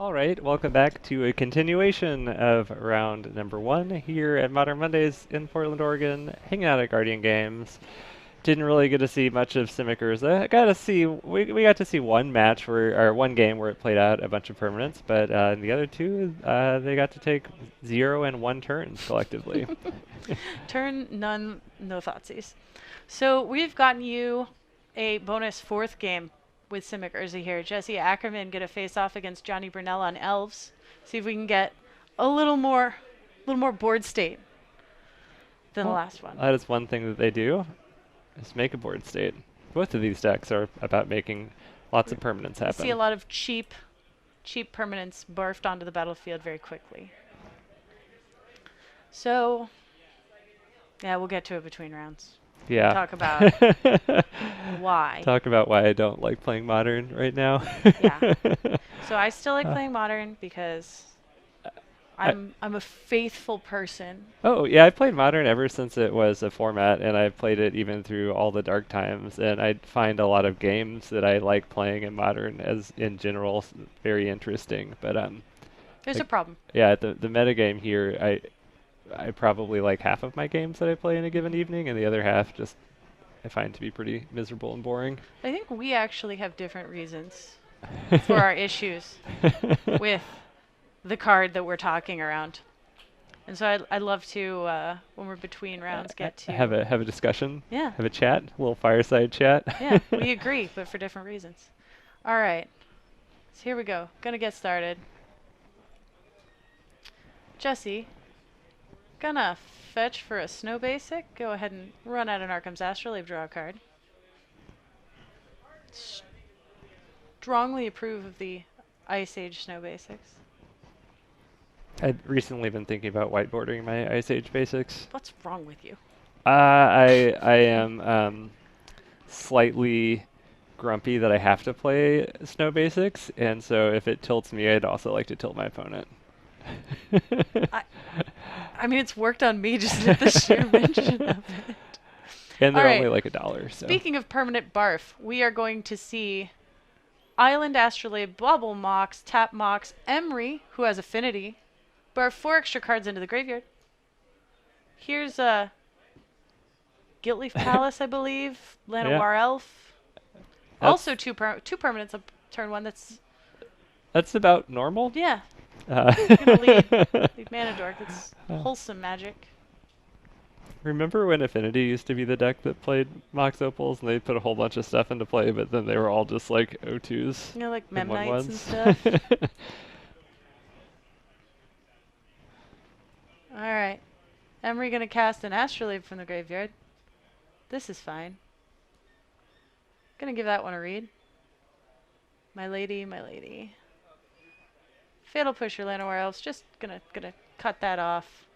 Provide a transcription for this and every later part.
All right, welcome back to a continuation of round number one here at Modern Mondays in Portland, Oregon, hanging out at Guardian Games. Didn't really get to see much of Simic Urza. We got to see one match or one game where it played out a bunch of permanents, but in the other two, they got to take 0 and 1 turns collectively. Turn none, no thoughtseies. So we've gotten you a bonus fourth game with Simic Urza here. Jesse Ackerman get a face off against Johnny Brunell on Elves. See if we can get a little more board state than the Well, last one. that is one thing that they do, is make a board state. Both of these decks are about making lots of permanents We see a happen. lot of cheap permanents barfed onto the battlefield very quickly. So, yeah, we'll get to it between rounds. Yeah. Talk about why. Talk about why I don't like playing Modern right now. Yeah. So I still like Uh, playing Modern because I, I'm a faithful person. oh, yeah, I played Modern ever since it was a format, and I played it even through all the dark times, and I find a lot of games that I like playing in Modern as in general very interesting. But There's a like, problem. yeah, the metagame here, I probably like half of my games that I play in a given evening, and the other half just I find to be pretty miserable and boring. I think we actually have different reasons for our issues with the card that we're talking around. And so I'd love to, when we're between rounds, get to have a discussion, yeah, have a chat, a little fireside chat. yeah. We agree, but for different reasons. All right. So here we go. Gonna get started. Jesse, gonna fetch for a snow basic. Go ahead and run out an Arkham's Astrolabe, draw a card. Strongly approve of the Ice Age snow basics. I'd recently been thinking about whiteboarding my Ice Age basics. What's wrong with you? I am slightly grumpy that I have to play snow basics, and so if it tilts me, I'd also like to tilt my opponent. I, I mean, it's worked on me just at the sheer mention of it. And All they're right. only like $1. So. Speaking of permanent barf, we are going to see Island Astrolabe, Bubble Mox, Tap Mox, Emery, who has Affinity, barf 4 extra cards into the graveyard. Here's a Guiltleaf Palace, I believe, Llanowar Elf. Also two permanents on turn 1. That's about normal. Yeah. Uh, Gonna lead Mana Dork. It's wholesome magic. Remember when Affinity used to be the deck that played Mox Opals and they put a whole bunch of stuff into play, but then they were all just like O2s? You know, like and Memnites and 1/1s? stuff. Alright. Emery gonna cast an Astrolabe from the graveyard. This is fine. Gonna give that one a read. My lady, my lady. Fatal Pusher, Llanowar Elves. Just gonna cut that off.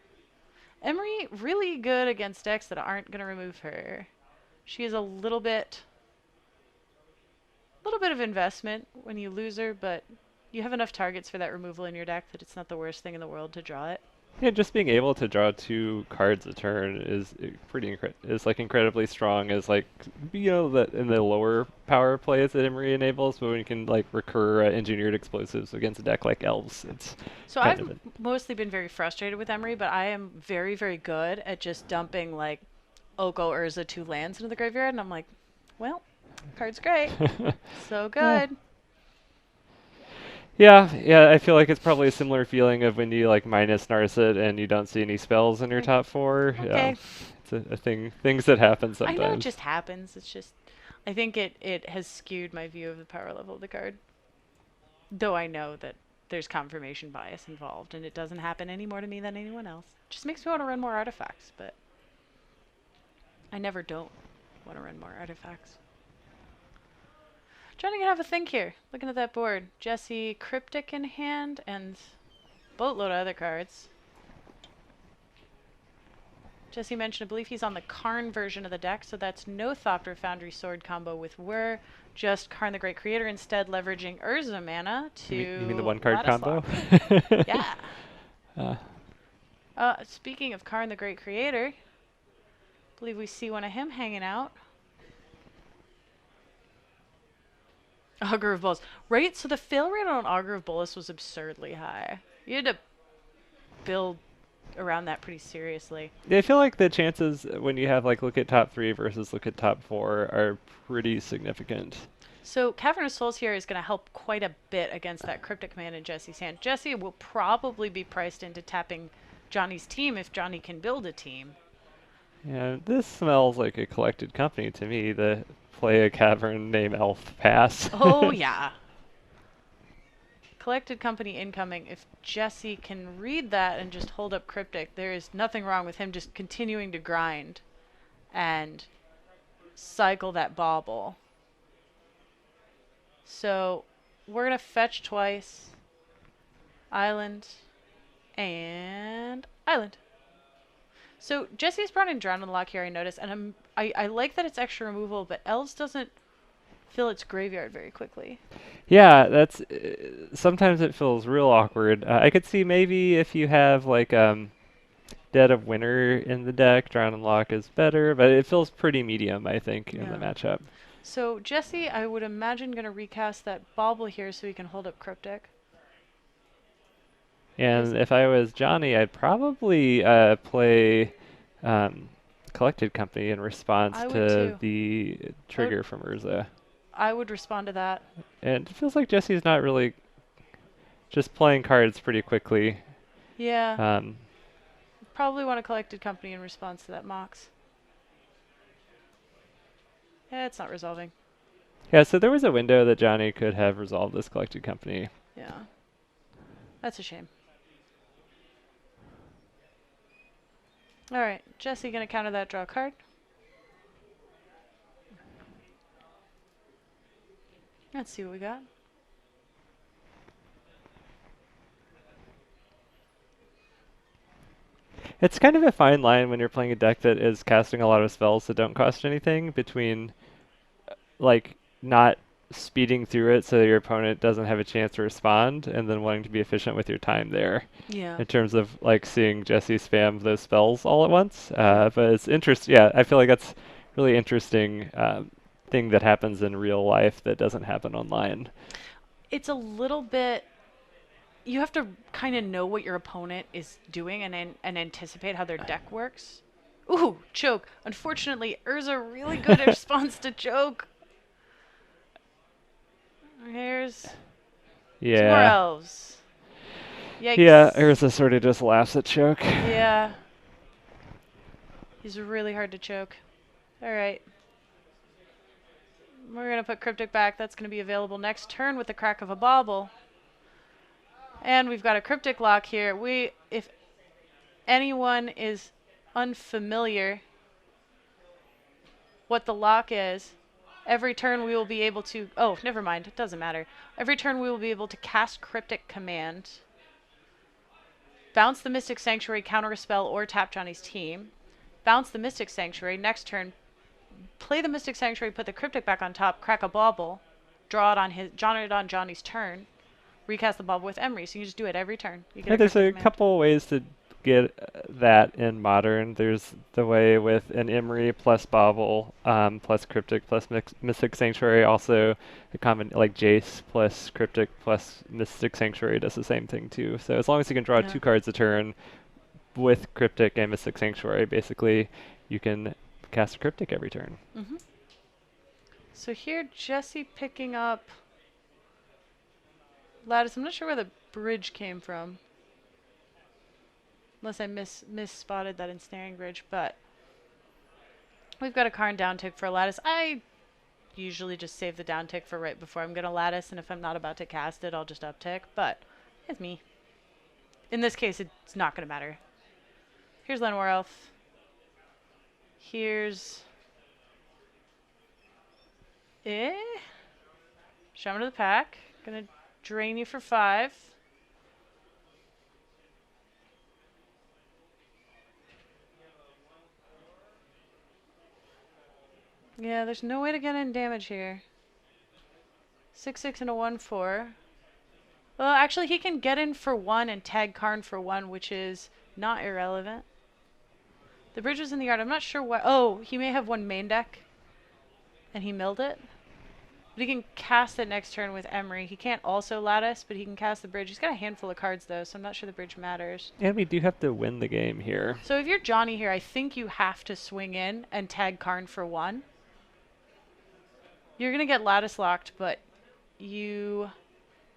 Emery really good against decks that aren't gonna remove her. She is a little bit of investment when you lose her, but you have enough targets for that removal in your deck that it's not the worst thing in the world to draw it. Yeah, just being able to draw 2 cards a turn is is like incredibly strong. Is like that in the lower power plays that Emery enables, but when you can like recur engineered explosives against a deck like Elves, it's So kind I've of mostly been very frustrated with Emery, but I am very, very good at just dumping like Oko, Urza, 2 lands into the graveyard, and I'm like, well, card's great. So good. Yeah, I feel like it's probably a similar feeling of when you like minus Narset and you don't see any spells in your top 4. Okay. Yeah, it's a thing. Things that happen I sometimes. know it just happens. It's just, I think it has skewed my view of the power level of the card. Though I know that there's confirmation bias involved, and it doesn't happen any more to me than anyone else. Just makes me want to run more artifacts, but I never don't want to run more artifacts. Trying to have a think here. Looking at that board. Jesse, Cryptic in hand, and boatload of other cards. Jesse mentioned, I believe he's on the Karn version of the deck, so that's no Thopter Foundry Sword combo with Whir, just Karn the Great Creator instead, leveraging Urza mana to You mean the 1-card Lattice combo? Lock. Yeah. Uh, Speaking of Karn the Great Creator, I believe we see one of him hanging out. Augur of Bolus. Right? So the fail rate on Augur of Bolus was absurdly high. You had to build around that pretty seriously. Yeah, I feel like the chances when you have like look at top 3 versus look at top 4 are pretty significant. So Cavernous Souls here is going to help quite a bit against that Cryptic Command in Jesse's hand. Jesse will probably be priced into tapping Johnny's team if Johnny can build a team. Yeah, this smells like a collected company to me. The play a cavern name elf pass. Oh, yeah. Collected company incoming. If Jesse can read that and just hold up Cryptic, there is nothing wrong with him just continuing to grind and cycle that bauble. So we're going to fetch twice. Island and island. So Jesse's brought in Drown in the Lock here, I noticed, and I like that it's extra removal, but Elves doesn't fill its graveyard very quickly. Yeah, that's sometimes it feels real awkward. I could see maybe if you have like Dead of Winter in the deck, Drown and Lock is better, but it feels pretty medium, I think, in the Yeah. matchup. So Jesse, I would imagine, going to recast that bauble here so he can hold up Cryptic. And if I was Johnny, I'd probably play Collected Company in response I would to too. the trigger from Urza. I would respond to that. And it feels like Jesse's not really just playing cards pretty quickly. Yeah. Um, Probably want a Collected Company in response to that Mox. Yeah, it's not resolving. yeah, so there was a window that Johnny could have resolved this Collected Company. Yeah. That's a shame. Alright, Jesse gonna counter that, draw a card. Let's see what we got. It's kind of a fine line when you're playing a deck that is casting a lot of spells that don't cost anything between like not speeding through it so your opponent doesn't have a chance to respond and then wanting to be efficient with your time there Yeah. in terms of like seeing Jesse spam those spells all at once. But it's interesting. Yeah, I feel like that's really interesting thing that happens in real life that doesn't happen online. It's a little bit. You have to kind of know what your opponent is doing and anticipate how their deck works. Ooh, choke. Unfortunately, Urza really good at response to choke. Here's 2 more Yeah. elves. Yikes. Yeah, Urza sort of just laughs at choke. Yeah. He's really hard to choke. Alright. We're going to put Cryptic back. That's going to be available next turn with the crack of a bauble. And we've got a Cryptic lock here. If anyone is unfamiliar what the lock is, every turn we will be able to... Oh, never mind. It doesn't matter. Every turn we will be able to cast Cryptic Command, bounce the Mystic Sanctuary, counter a spell, or tap Johnny's team. Bounce the Mystic Sanctuary. Next turn, play the Mystic Sanctuary, put the Cryptic back on top, crack a bauble, draw it on Johnny's turn, recast the bauble with Emery. So you just do it every turn. You get Yeah, a there's Cryptic a Command. couple ways to get that in Modern. There's the way with an Emery plus Bobble plus Cryptic plus Mystic Sanctuary. Also, the common like Jace plus Cryptic plus Mystic Sanctuary does the same thing too. So as long as you can draw Yeah. 2 cards a turn with Cryptic and Mystic Sanctuary, basically you can cast a Cryptic every turn. Mm-hmm. So here, Jesse picking up Lattice. I'm not sure where the bridge came from. Unless I misspotted that ensnaring bridge, but we've got a Karn down tick for a Lattice. I usually just save the down tick for right before I'm going to Lattice, and if I'm not about to cast it, I'll just up tick, but it's me. In this case, it's not going to matter. Here's Llanowar Elf. Here's... Shaman of the Pack. Gonna drain you for 5. Yeah, there's no way to get in damage here. 6/6 and a 1/4. Well, actually, he can get in for 1 and tag Karn for 1, which is not irrelevant. The bridge was in the yard. I'm not sure why. Oh, he may have one main deck, and he milled it. But he can cast it next turn with Emery. He can't also lattice, but he can cast the bridge. He's got a handful of cards, though, so I'm not sure the bridge matters. And we do have to win the game here. So if you're Johnny here, I think you have to swing in and tag Karn for 1. You're going to get lattice locked, but you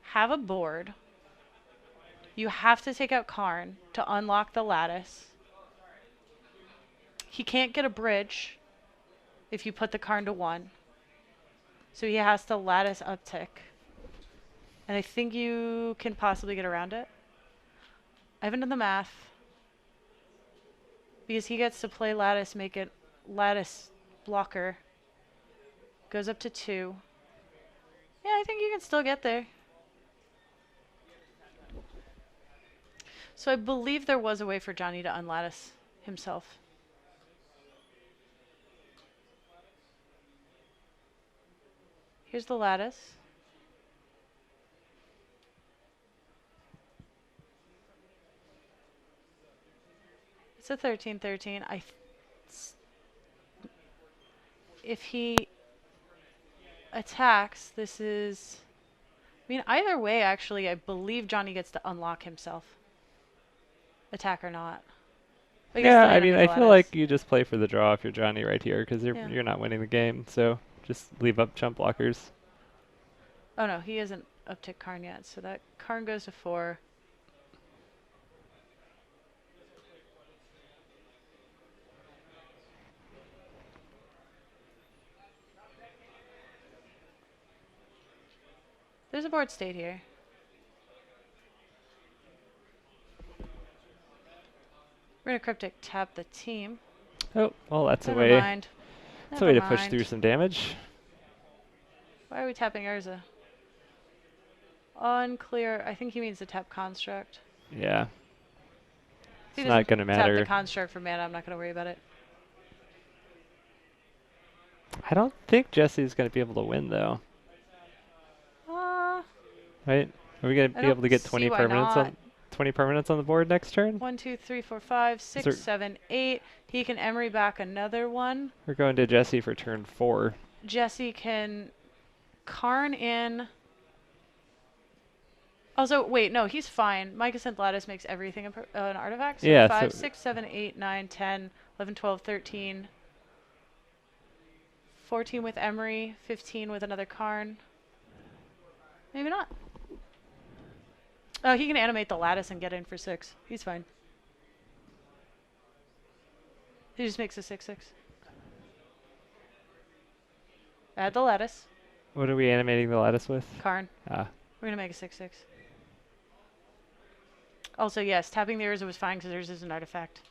have a board. You have to take out Karn to unlock the lattice. He can't get a bridge if you put the Karn to 1. So he has to lattice uptick. And I think you can possibly get around it. I haven't done the math. Because he gets to play lattice, make it lattice blocker. Goes up to 2. Yeah, I think you can still get there. So I believe there was a way for Johnny to unlattice himself. Here's the lattice. It's a 13-13. If he attacks, this is... I mean, either way, actually, I believe Johnny gets to unlock himself. Attack or not. Yeah, I mean, I feel like you just play for the draw if you're Johnny right here, because Yeah. you're not winning the game, so just leave up chump blockers. Oh no, he hasn't uptick Karn yet, so that Karn goes to 4. There's a board state here. We're gonna cryptic tap the team. Oh, well, that's a Never way. mind. That's a way to push through some damage. Why are we tapping Urza? Unclear. I think he means to tap construct. Yeah. If he It's not doesn't gonna tap matter. the construct for mana, I'm not gonna worry about it. I don't think Jesse's gonna be able to win though. Right? Are we gonna be able to get 20 permanents on 20 permanents on the board next turn? 1, 2, 3, 4, 5, 6, 7, 8. He can Emery back another one. We're going to Jesse for turn 4. Jesse can Karn in. Also, wait, no, he's fine. Mycosynth Lattice makes everything an artifact. So Yeah, 5, so 6, 7, 8, 9, 10, 11, 12, 13. 14 with Emery, 15 with another Karn. Maybe not. Oh, he can animate the lattice and get in for 6. He's fine. He just makes a 6/6. Add the lattice. What are we animating the lattice with? Karn. Ah. We're going to make a 6/6. Also, yes, tapping the Urza was fine because Urza is an artifact.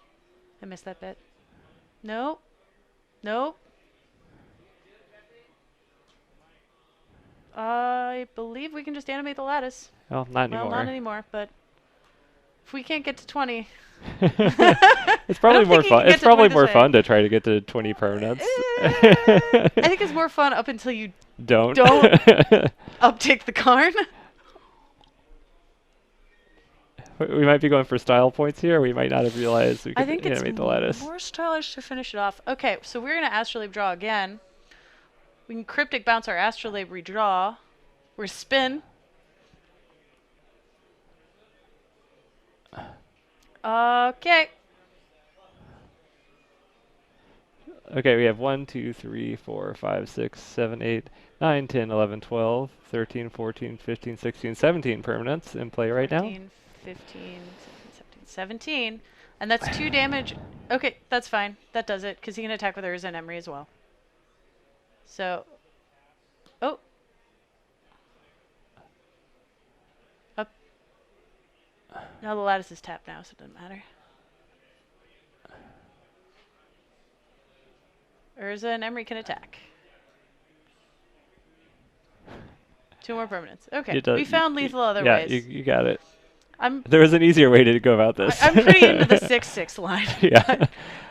I missed that bit. Nope. Nope. I believe we can just animate the lattice. Well, not anymore. Well, not anymore, but if we can't get to 20... It's probably more fun. It's probably more fun to try to get to 20 permanents. I think it's more fun up until you don't uptick the Karn. We might be going for style points here. We might not have realized we could animate the lattice. More stylish to finish it off. Okay, so we're going to Astrolabe draw again. We can Cryptic bounce our Astrolabe, redraw. We're spin. Okay. Okay, we have 1, 2, 3, 4, 5, 6, 7, 8, 9, 10, 11, 12, 13, 14, 15, 16, 17 permanents in play right now. 15, 16, 17, 17. And that's 2 damage. Okay, that's fine. That does it, because he can attack with Urza and Emery as well. So, oh. Up. Now the lattice is tapped now, so it doesn't matter. Urza and Emery can attack. 2 more permanents. Okay, we found lethal other ways. Yeah, you got it. I'm There was an easier way to go about this. I'm pretty into the 6/6 line. Yeah.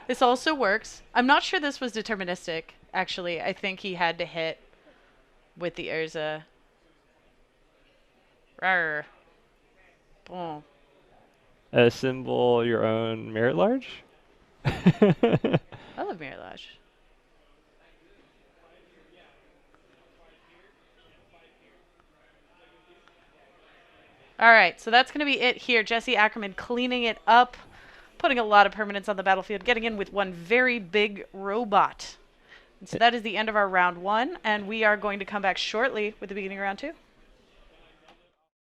This also works. I'm not sure this was deterministic, actually. I think he had to hit with the Urza. Rawr. Boom. Assemble your own merit large? I love Mirage. All right, so that's going to be it here. Jesse Ackerman cleaning it up, putting a lot of permanents on the battlefield, getting in with one very big robot. And so that is the end of our round 1, and we are going to come back shortly with the beginning of round 2.